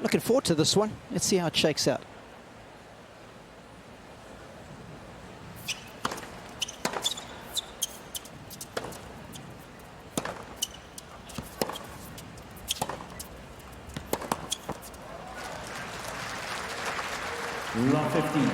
Looking forward to this one. Let's see how it shakes out. Love 15.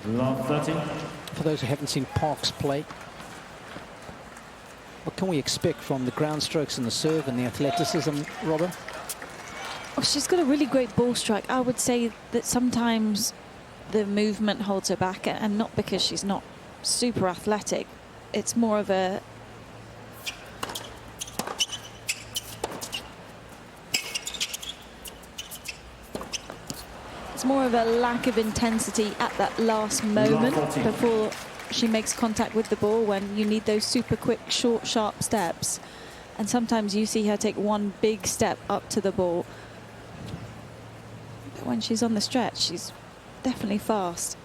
Love 13. For those who haven't seen Parks play, what can we expect from the ground strokes and the serve and the athleticism, Robin? Oh, she's got a really great ball strike. I would say that sometimes the movement holds her back, and not because she's not super athletic. It's more of a lack of intensity at that last moment before she makes contact with the ball, when you need those super quick, short, sharp steps. And sometimes you see her take one big step up to the ball. But when she's on the stretch, she's definitely fast.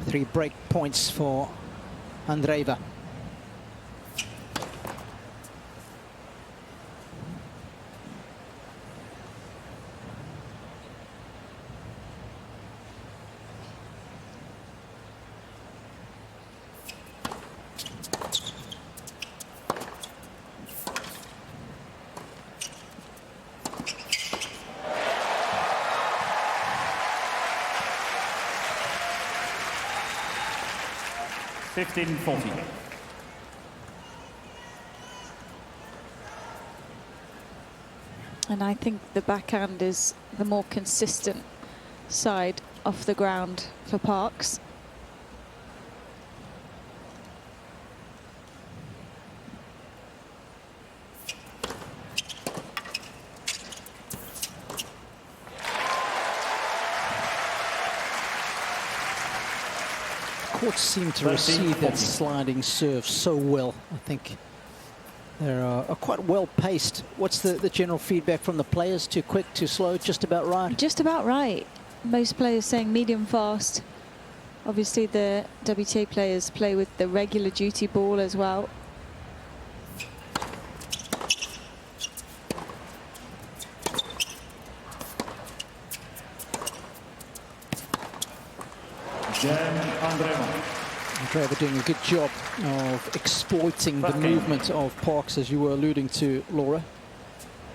3 break points for Andreeva. And I think the backhand is the more consistent side off the ground for Parks. Courts seem to receive that sliding serve so well. I think they're quite well paced. What's the general feedback from the players? Too quick, too slow, just about right? Just about right. Most players saying medium fast. Obviously the WTA players play with the regular duty ball as well. Andreeva doing a good job of exploiting the movement of Parks, as you were alluding to, Laura.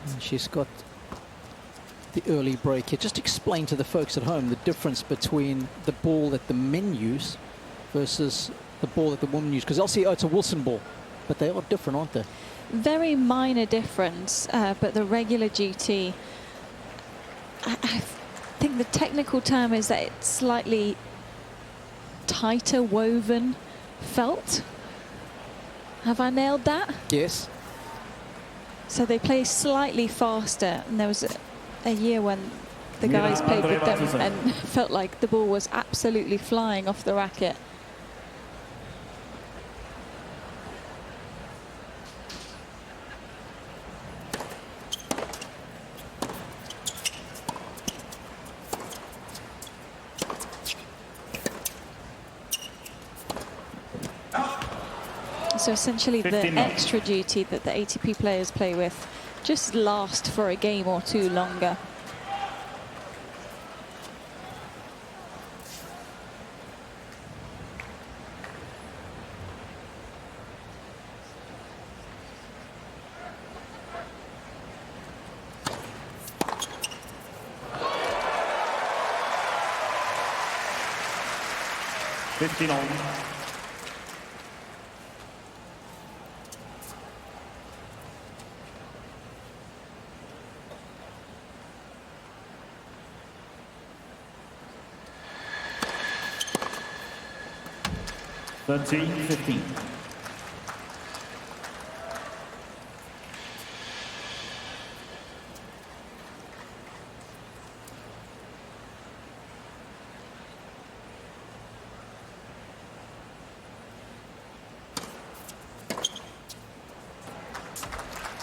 And she's got the early break here. Just explain to the folks at home the difference between the ball that the men use versus the ball that the women use. Because they'll see, oh, it's a Wilson ball, but they are different, aren't they? Very minor difference, but the regular GT, I think the technical term is that it's slightly tighter woven felt. Have I nailed that? Yes. So they play slightly faster, and there was a year when the guys played with them and felt like the ball was absolutely flying off the racket. So essentially the extra duty that the ATP players play with just last for a game or two longer.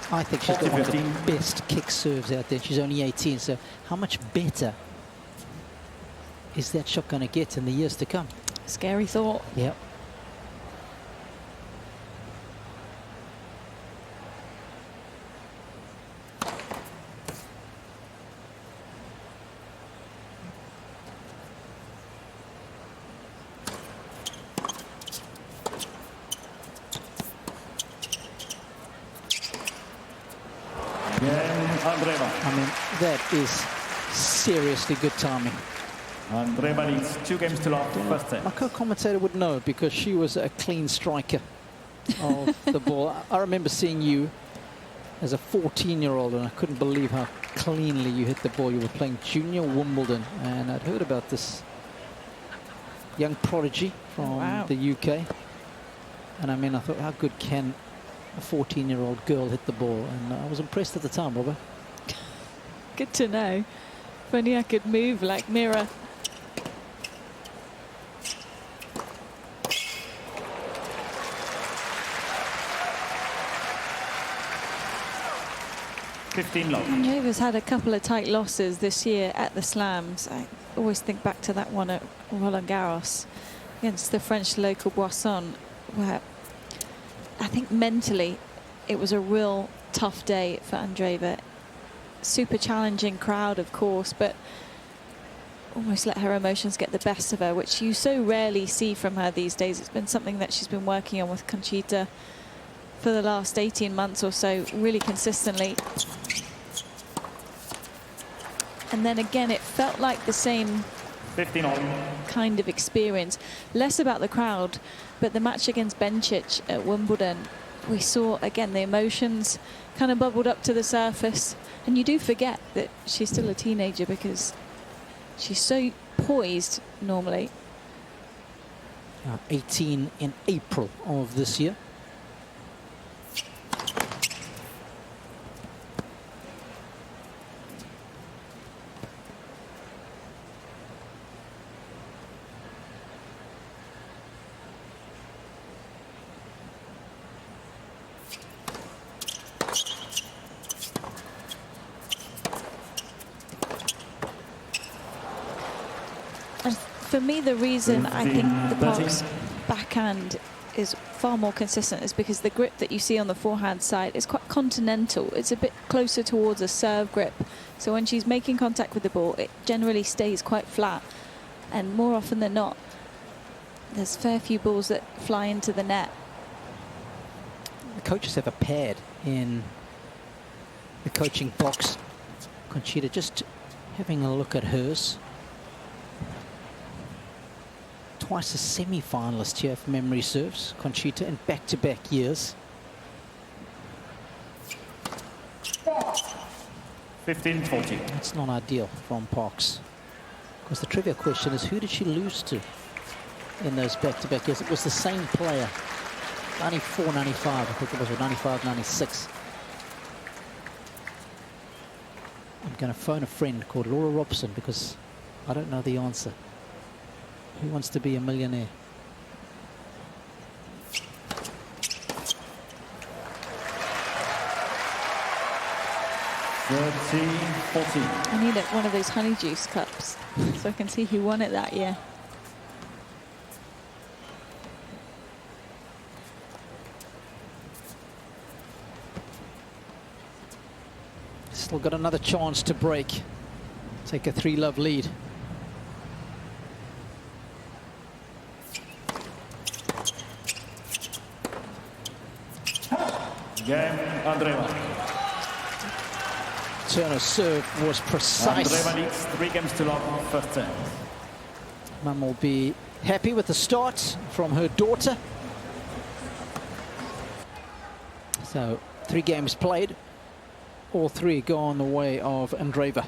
I think she's got one of 40-15. the best kick serves out there. She's only 18, so how much better is that shot going to get in the years to come? Scary thought. Yep. Andreeva. I mean, that is seriously good timing. Andreeva leads 2 games to love, first set. My co-commentator would know because she was a clean striker of the ball. I remember seeing you as a 14-year-old and I couldn't believe how cleanly you hit the ball. You were playing junior Wimbledon and I'd heard about this young prodigy from the UK. And I mean, I thought, how good can a 14-year-old girl hit the ball? And I was impressed at the time, Robert. Good to know. If only I could move like Mirra. Andreeva's had a couple of tight losses this year at the Slams. I always think back to that one at Roland Garros against the French local Boisson, where I think mentally it was a real tough day for Andreeva. Super challenging crowd, of course, but almost let her emotions get the best of her, which you so rarely see from her these days. It's been something that she's been working on with Conchita for the last 18 months or so, really consistently. And then again, it felt like the same 15 on. kind of experience. Less about the crowd, but the match against Bencic at Wimbledon, we saw, again, the emotions kind of bubbled up to the surface. And you do forget that she's still a teenager because she's so poised normally. 18 in April of this year. For me, the reason I think the Parks backhand is far more consistent is because the grip that you see on the forehand side is quite continental. It's a bit closer towards a serve grip. So when she's making contact with the ball, it generally stays quite flat. And more often than not, there's fair few balls that fly into the net. The coaches have a pad in the coaching box. Conchita just having a look at hers. Twice a semi-finalist here, if memory serves, Conchita, in back-to-back years. 15-40. That's not ideal from Parks. Because the trivia question is, who did she lose to in those back-to-back years? It was the same player. 94, 95, I think it was, or 95, 96. I'm going to phone a friend called Laura Robson because I don't know the answer. Who wants to be a millionaire? I need one of those honey juice cups so I can see who won it that year. Still got another chance to break. Take a 3-love lead. Game, Andreeva. Turner's serve was precise. Andreeva leads 3 games to love, first set. Mum will be happy with the start from her daughter. So 3 games played. All 3 go on the way of Andreeva.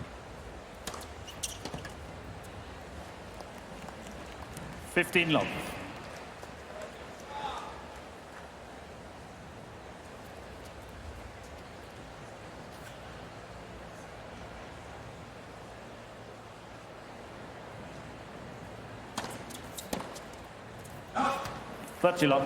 15 love. Love.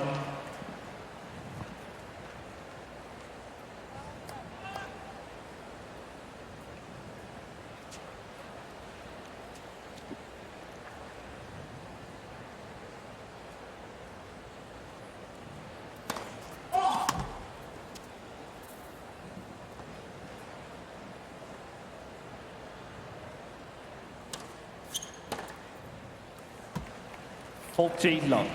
40 love.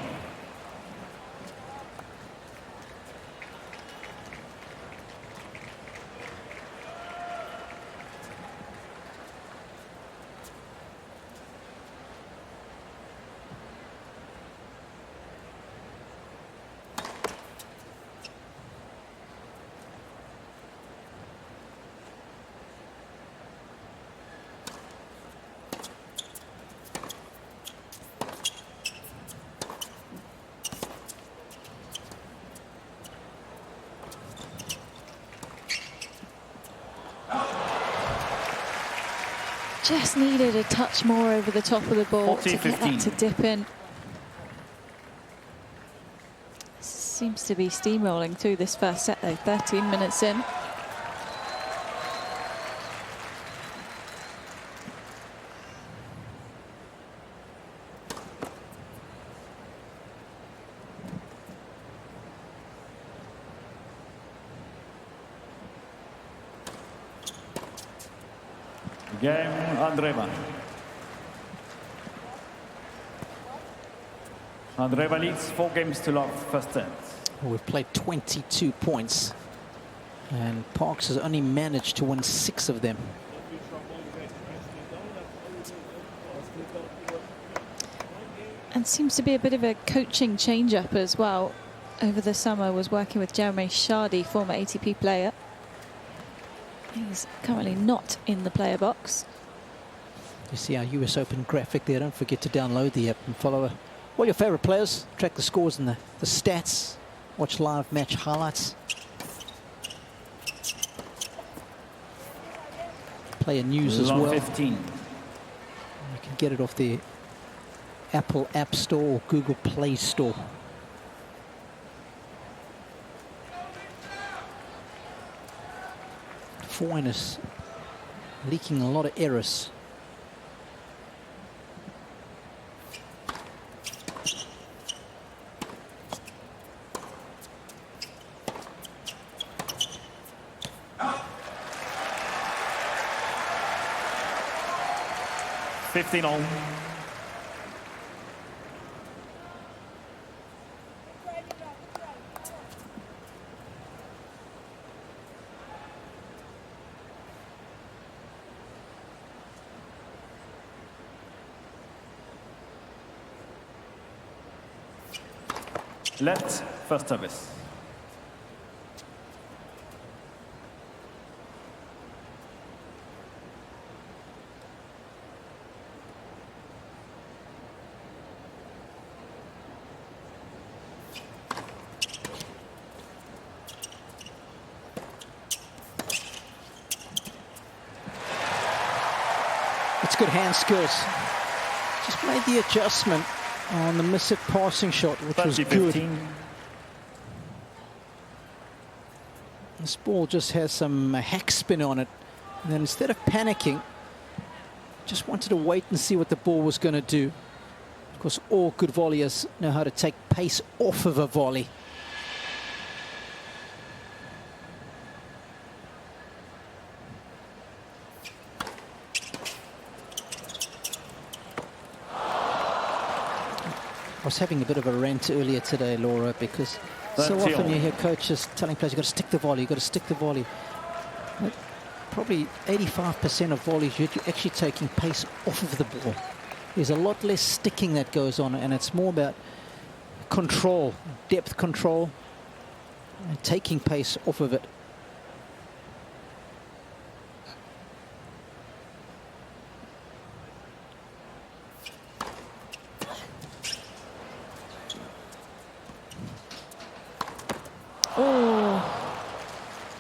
Just needed a touch more over the top of the ball 40, to get 15. that to dip in. Seems to be steamrolling through this first set though, 13 minutes in. Game Andreeva. Andreeva leads 4 games to love first set. We've played 22 points, and Parks has only managed to win 6 of them. And seems to be a bit of a coaching change-up as well. Over the summer was working with Jeremy Shardy, former ATP player. He's currently not in the player box. You see our US Open graphic there. Don't forget to download the app and follow all your favorite players. Track the scores and the stats. Watch live match highlights. Player news as well. 15. You can get it off the Apple App Store or Google Play Store. Forehand is leaking a lot of errors. Fifteen all. Left first service. It's good hand skills. Just made the adjustment on the missed passing shot, which was good. 15. This ball just has some hack spin on it. And then instead of panicking, just wanted to wait and see what the ball was going to do. Of course, all good volleyers know how to take pace off of a volley. I was having a bit of a rant earlier today, Laura, because so often you hear coaches telling players, you've got to stick the volley, you've got to stick the volley. But probably 85% of volleys, you're actually taking pace off of the ball. There's a lot less sticking that goes on, and it's more about control, depth control, and taking pace off of it. Oh,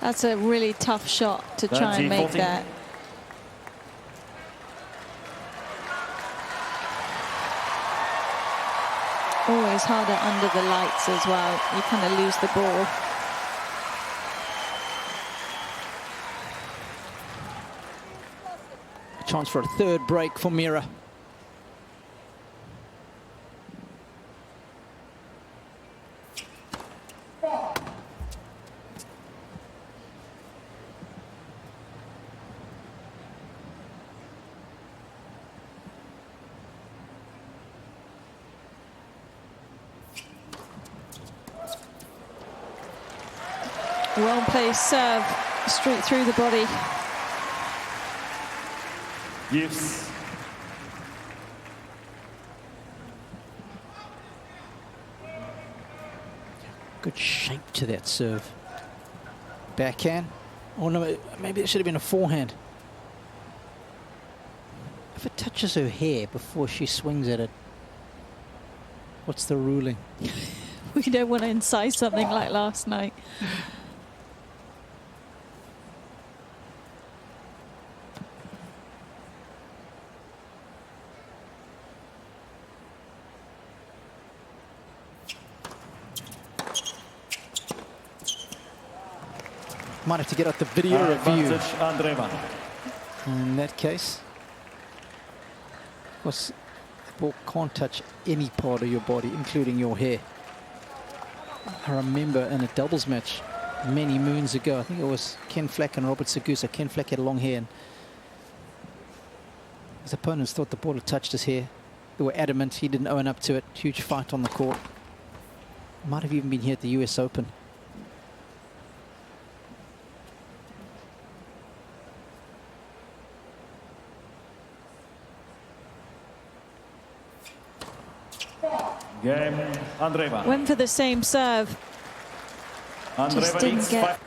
that's a really tough shot to try and make 14. that. Always harder under the lights as well. You kind of lose the ball. A chance for a third break for Mirra. Well-placed serve, straight through the body. Use. Good shape to that serve. Backhand. Oh no, maybe it should have been a forehand. If it touches her hair before she swings at it, what's the ruling? We don't want to incite something like last night. Might have to get out the video review. Advantage Andreeva. In that case, of course, the ball can't touch any part of your body, including your hair. I remember in a doubles match many moons ago, I think it was Ken Fleck and Robert Segusa. Ken Fleck had long hair, and his opponents thought the ball had touched his hair. They were adamant, he didn't own up to it. Huge fight on the court. Might have even been here at the US Open. Game Andreeva. Went for the same serve. Just Andreeva didn't leads get.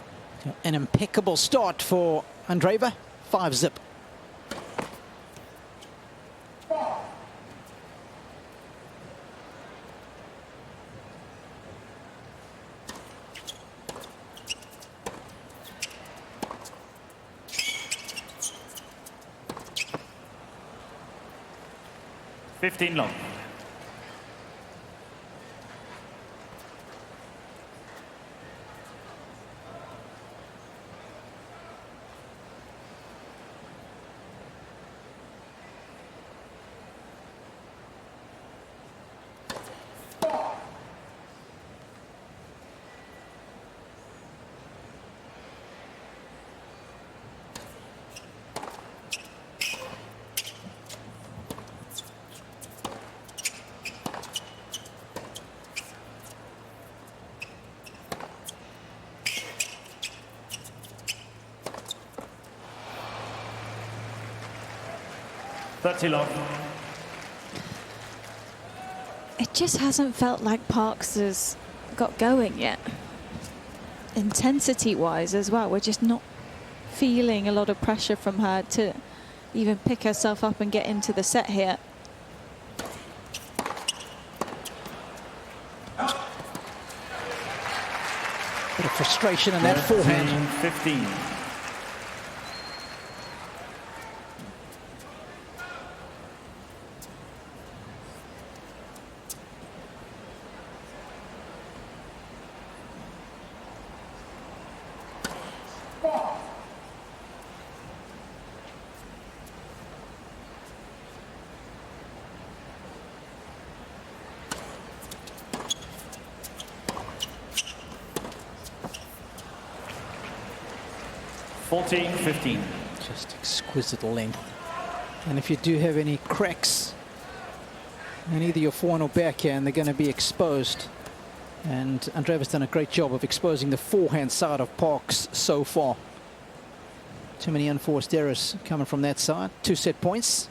An impeccable start for Andreeva. 5-zip. $15 long. $30 long. It just hasn't felt like Parks has got going yet. Intensity-wise as well, we're just not feeling a lot of pressure from her to even pick herself up and get into the set here. Bit of frustration in that forehand. 15. $14-15. Just exquisite length. And if you do have any cracks in either your forehand or backhand, they're going to be exposed. And Andreeva's done a great job of exposing the forehand side of Parks so far. Too many unforced errors coming from that side. 2 set points.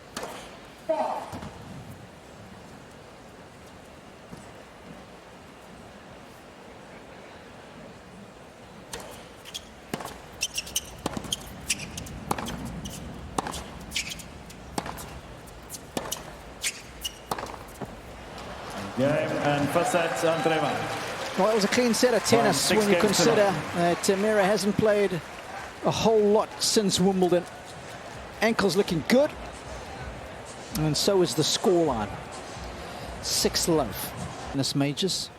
Game and first set, Andreeva. Well, it was a clean set of tennis 6 when you games to consider that Mirra hasn't played a whole lot since Wimbledon. Ankle's looking good. And so is the scoreline. 6-love in this majors.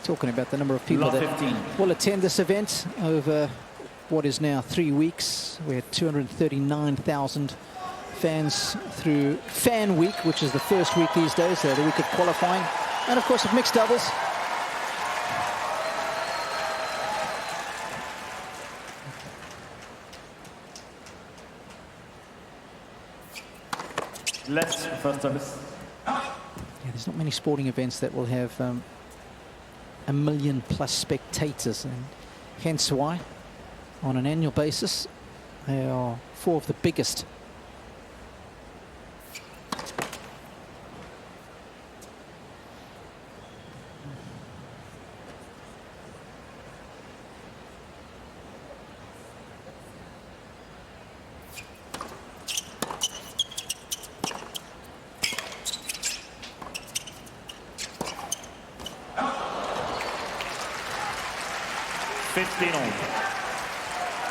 Talking about the number of people Lot that 15. will attend this event over what is now 3 weeks. We had 239,000 fans through Fan Week, which is the first week these days, the week of qualifying. And of course, of mixed doubles. Left first service. Yeah, there's not many sporting events that will have 1 million plus spectators, and hence why, on an annual basis, they are 4 of the biggest.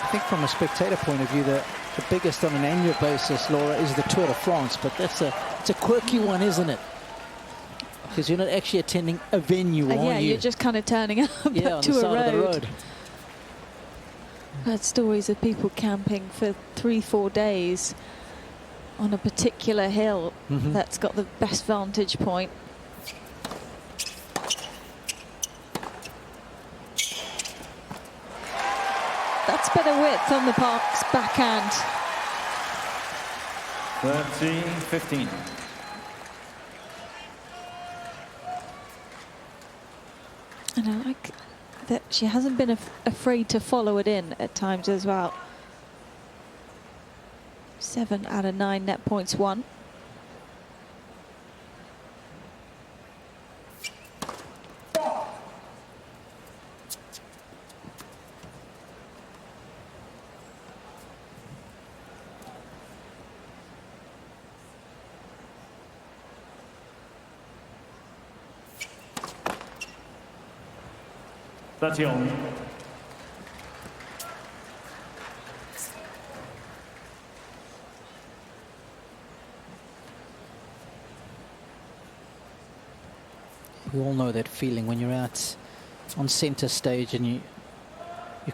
I think from a spectator point of view, the biggest on an annual basis, Laura, is the Tour de France, but it's a quirky one, isn't it? Because you're not actually attending a venue, are yeah, you? you're just kind of turning up yeah, on to the a side road. of the road. I've heard stories of people camping for 3-4 days on a particular hill that's got the best vantage point. That's better width on the Parks backhand. 30-15. And I like that she hasn't been afraid to follow it in at times as well. 7 out of 9 net points won. That's young. We all know that feeling when you're out on centre stage and you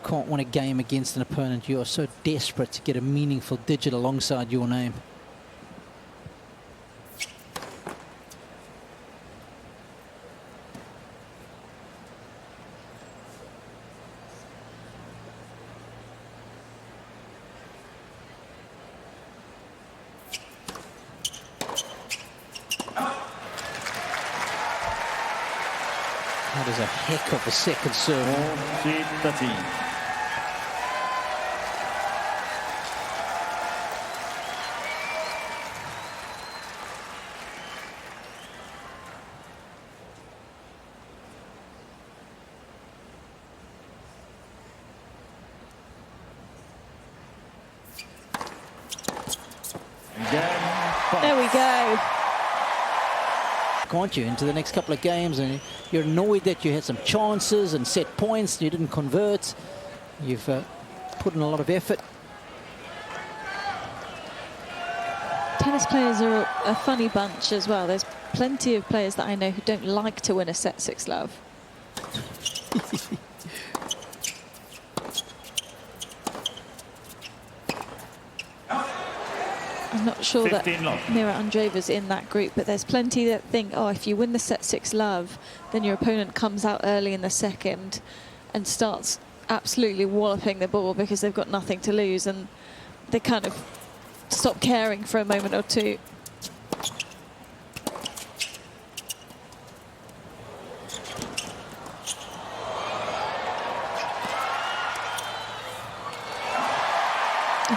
can't win a game against an opponent. You are so desperate to get a meaningful digit alongside your name. That is a heck of a second serve. 40-13. There we go. Can't you, into the next couple of games, and you're annoyed that you had some chances and set points, you didn't convert. You've put in a lot of effort. Tennis players are a funny bunch as well. There's plenty of players that I know who don't like to win a set 6 love. I'm not sure that Mirra Andreeva's in that group, but there's plenty that think, oh, if you win the set 6 love, then your opponent comes out early in the second and starts absolutely walloping the ball because they've got nothing to lose, and they kind of stop caring for a moment or two.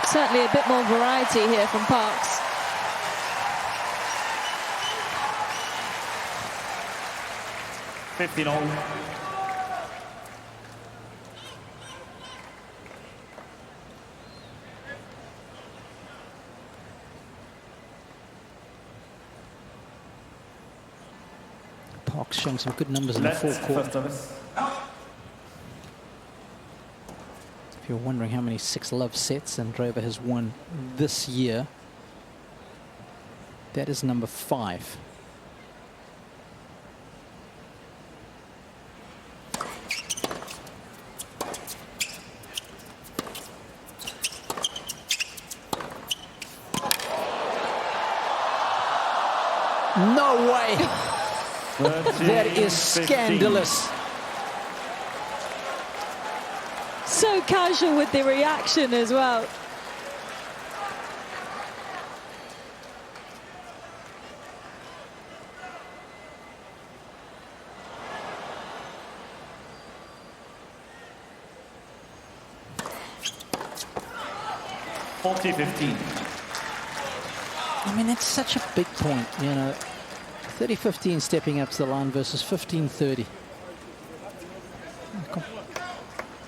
Certainly a bit more variety here from Parks. Parks showing some good numbers in the forecourt. If you're wondering how many 6 love sets Andreeva has won this year, that is number 5. No way! That is scandalous. So casual with the reaction as well. 40-15. I mean, it's such a big point, you know. 30-15 stepping up to the line versus 15-30.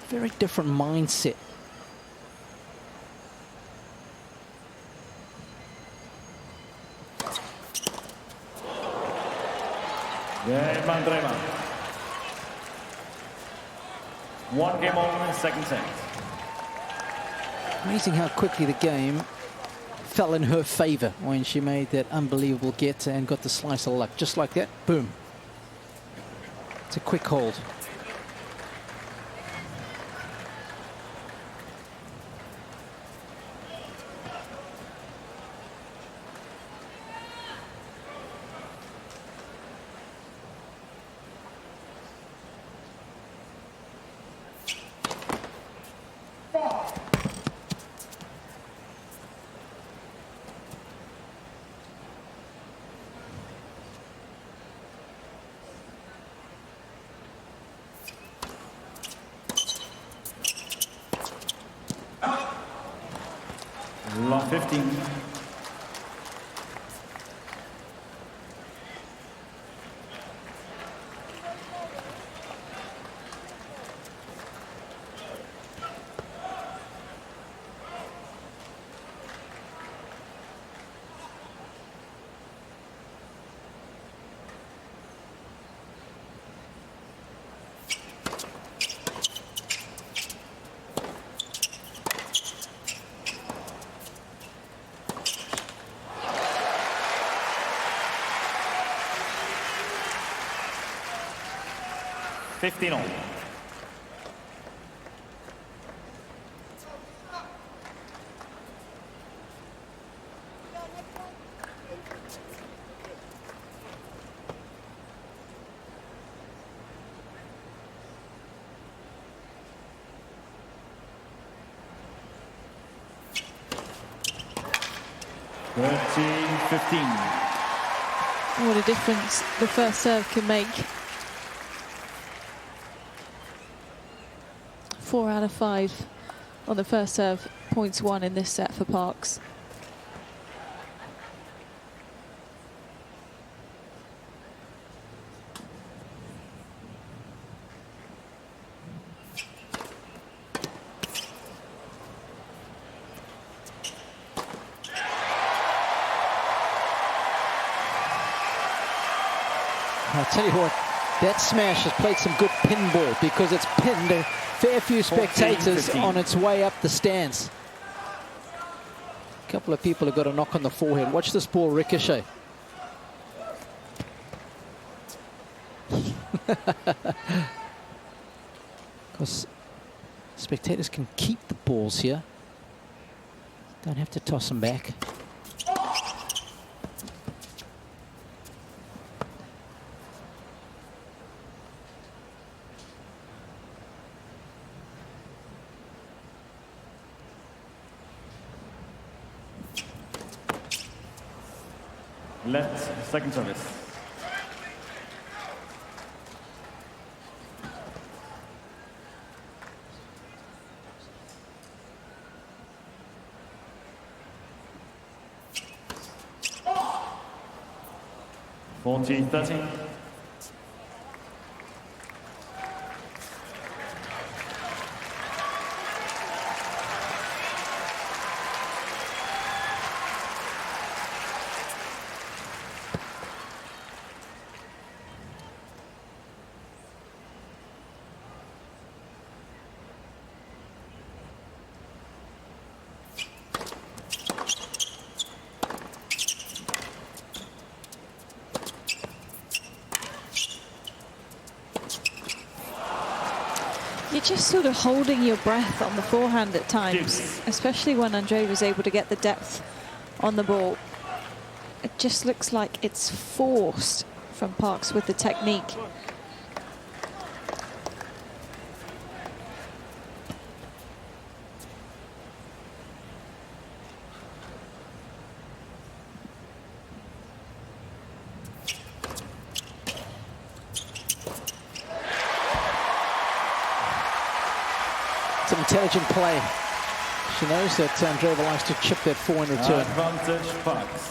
Very different mindset. Mirra Andreeva. 1 game on, second set. Amazing how quickly the game fell in her favor when she made that unbelievable get and got the slice of luck. Just like that, boom. It's a quick hold. Lot 15. All. What a difference the first serve can make. 4 out of 5 on the first serve, points won in this set for Parks. I'll tell you what, that smash has played some good pinball because it's pinned a fair few spectators on its way up the stands. A couple of people have got a knock on the forehead. Watch this ball ricochet. Because spectators can keep the balls here. Don't have to toss them back. Left, second service. Oh! 40-13. You're just sort of holding your breath on the forehand at times, especially when Andreeva was able to get the depth on the ball. It just looks like it's forced from Parks with the technique. Some intelligent play. She knows that Andreeva likes to chip that 4 in return. Advantage Parks.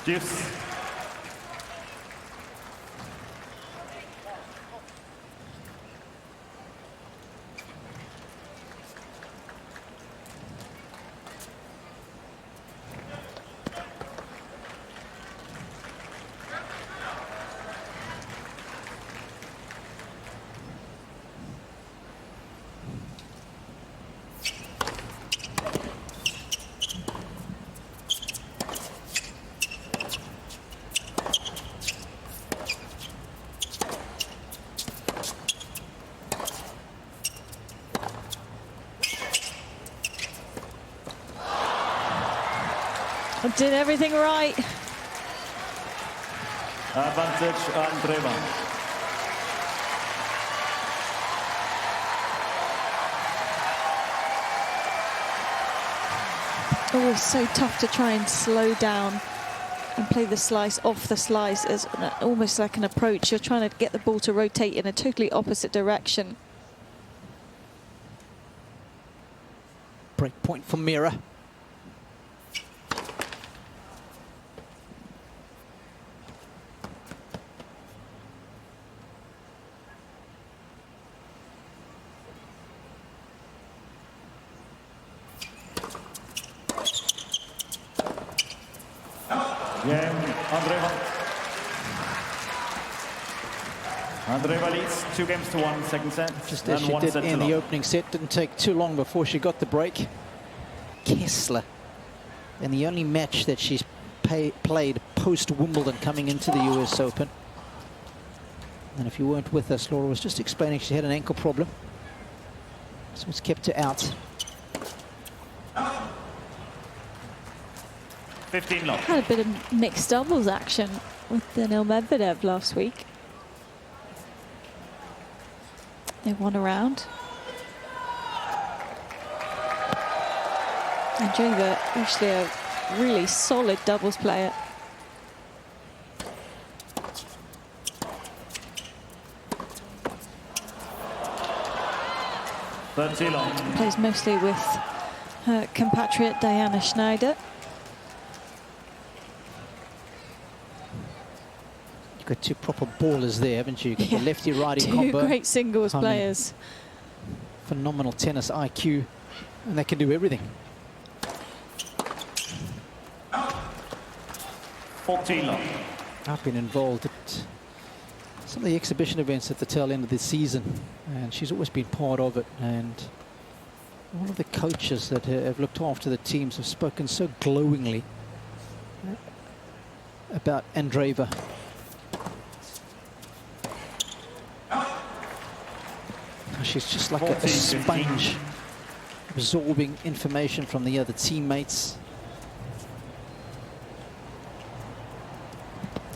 Deuce. I did everything right. Advantage Andreeva. Always so tough to try and slow down and play the slice off the slice as almost like an approach. You're trying to get the ball to rotate in a totally opposite direction. Break point for Mirra. Game, Andreeva. Andreeva leads 2-1, second set. Just as she one did set to in the love. opening set. Didn't take too long before she got the break. Kessler. And the only match that she's played post-Wimbledon coming into the US Open. And if you weren't with us, Laura was just explaining she had an ankle problem. So it's kept her out. 15 love. Had a bit of mixed doubles action with Daniil Medvedev last week. They won a round. Andreeva, actually a really solid doubles player. Long. Plays mostly with her compatriot Diana Schneider. You've got two proper ballers there, haven't you? You've got the lefty-righty Two combo. great singles players. Phenomenal tennis IQ, and they can do everything. 14 love. I've been involved at some of the exhibition events at the tail end of the season, and she's always been part of it. And all of the coaches that have looked after the teams have spoken so glowingly about Andreeva. She's just like a sponge, absorbing information from the other teammates.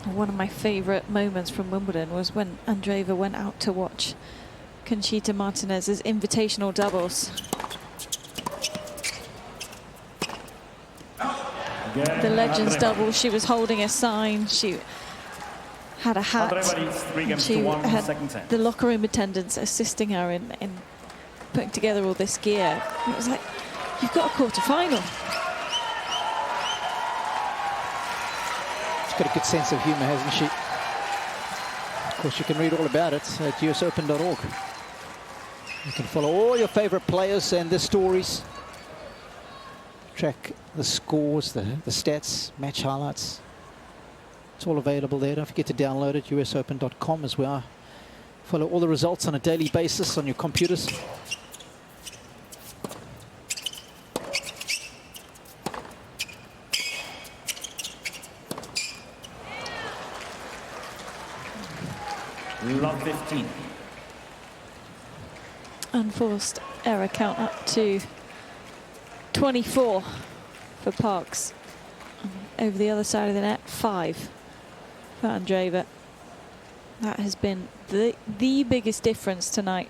One of my favorite moments from Wimbledon was when Andreeva went out to watch Conchita Martinez's invitational doubles. The Legends double, she was holding a sign, she had a hat, and she had the locker room attendants assisting her in putting together all this gear. It was like, you've got a quarter-final. She's got a good sense of humour, hasn't she? Of course, you can read all about it at usopen.org. You can follow all your favourite players and their stories. Track the scores, the stats, match highlights. It's all available there. Don't forget to download it, usopen.com, as we are. Follow all the results on a daily basis on your computers. love 15. Unforced error count up to 24 for Parks. Over the other side of the net, 5 for Andreeva. That has been the biggest difference tonight.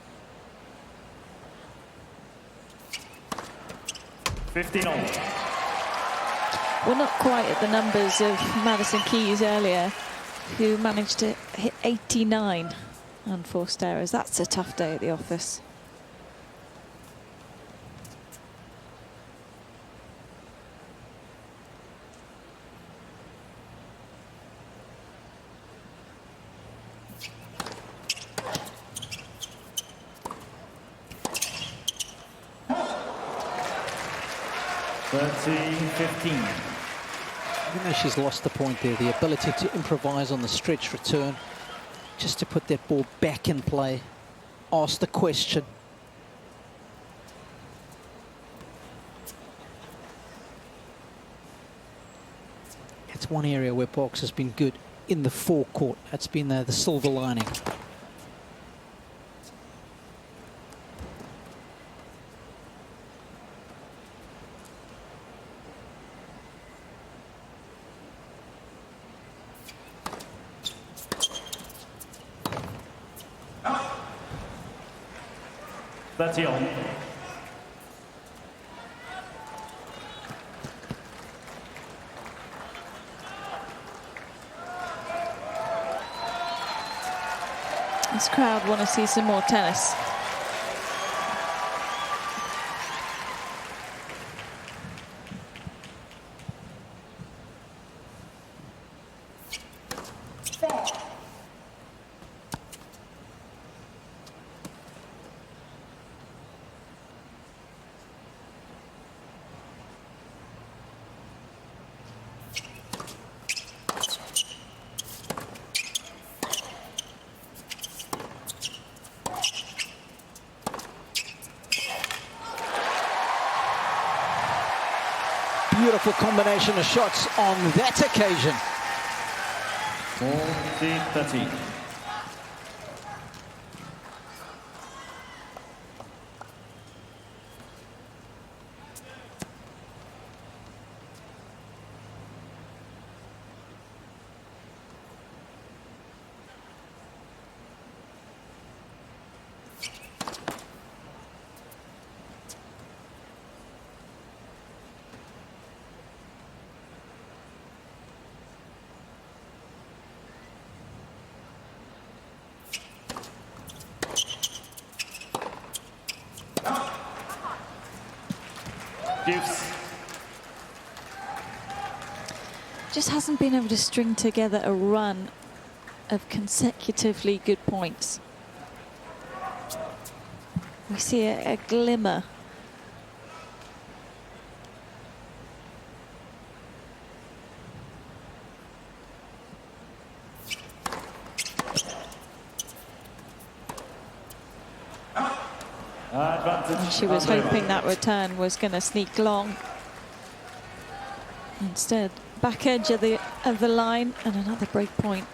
15 all. We're not quite at the numbers of Madison Keys earlier, who managed to hit 89 unforced errors. That's a tough day at the office. Even though she's lost the point there, the ability to improvise on the stretch return, just to put that ball back in play, ask the question. It's one area where Parks has been good in the forecourt. That's been the silver lining. That's on. This crowd want to see some more tennis. Beautiful combination of shots on that occasion. 40-30. Just hasn't been able to string together a run of consecutively good points. We see a glimmer. She was hoping that return was going to sneak long. Instead, back edge of the line and another break point.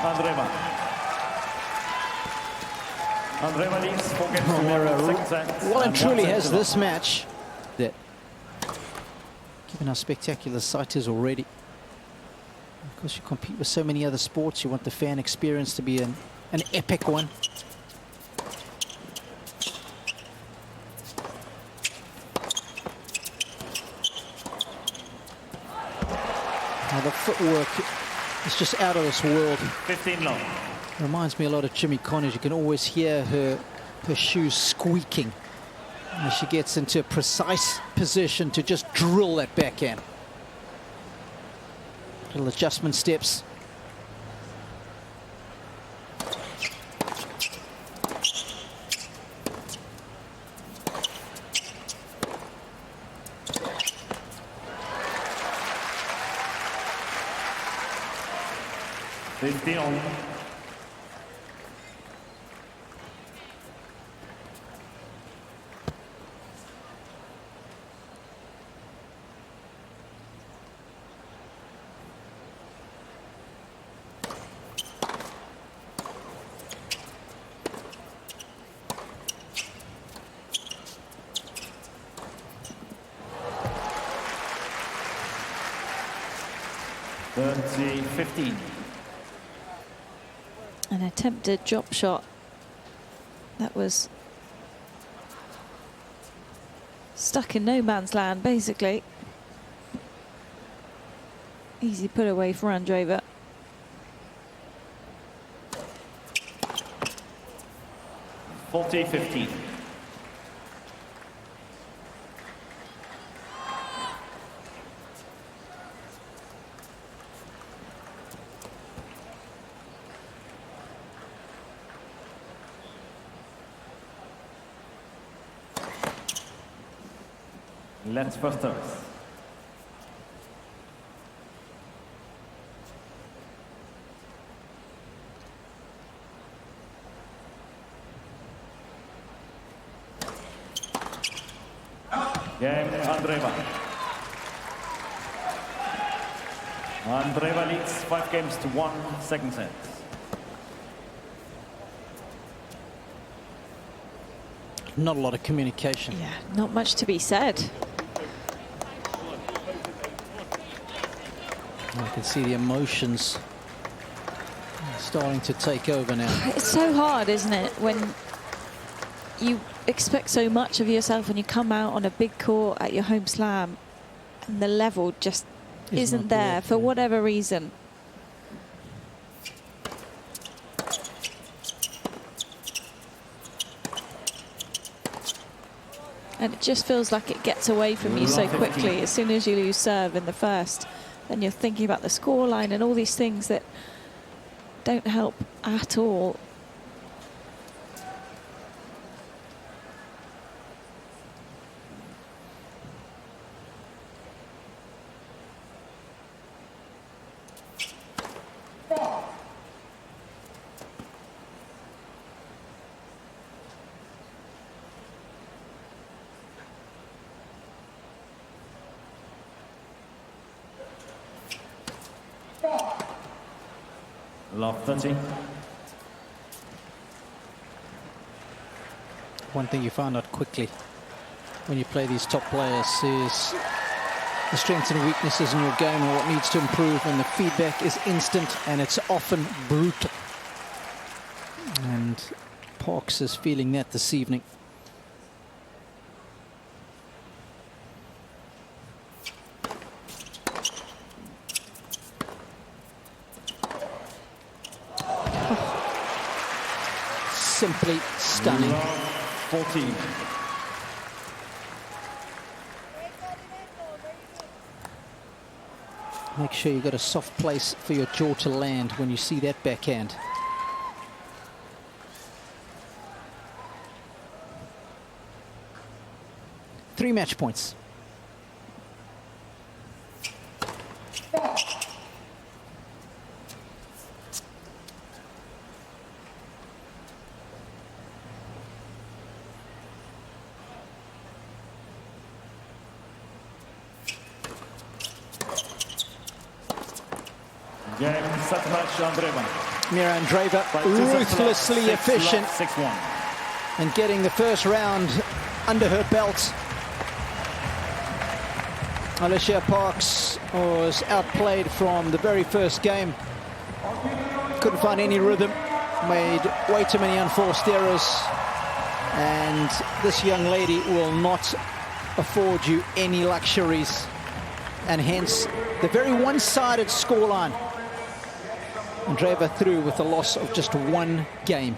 Andreeva. Andreeva leads 4 games to 1 second set. Well and truly has this match that given how spectacular the site is already. Of course, you compete with so many other sports. You want the fan experience to be an epic one. Now the footwork is just out of this world. 15 long. Reminds me a lot of Jimmy Connors. You can always hear her shoes squeaking as she gets into a precise position to just drill that backhand. Little adjustment steps. 15 all. $30-15. An attempted drop shot that was stuck in no man's land, basically. Easy put away for Andreeva. $40-15. Let's first service. Game Andreeva. Andreeva leads 5 games to 1 second set. Not a lot of communication. Yeah, not much to be said. I can see the emotions starting to take over now. It's so hard, isn't it, when you expect so much of yourself and you come out on a big court at your home slam and the level just isn't there for whatever reason. And it just feels like it gets away from you so quickly. As soon as you lose serve in the first, then you're thinking about the scoreline and all these things that don't help at all. Love 30. One thing you find out quickly when you play these top players is the strengths and weaknesses in your game and what needs to improve, and the feedback is instant and it's often brutal. And Parks is feeling that this evening. Simply stunning. 14. Make sure you've got a soft place for your jaw to land when you see that backhand. Three match points. Game, set match, Andreeva. Mirra Andreeva ruthlessly efficient 6-1. and getting the first round under her belt. Alycia Parks was outplayed from the very first game. Couldn't find any rhythm, made way too many unforced errors, and this young lady will not afford you any luxuries, and hence the very one-sided scoreline. Andreeva through with a loss of just 1 game.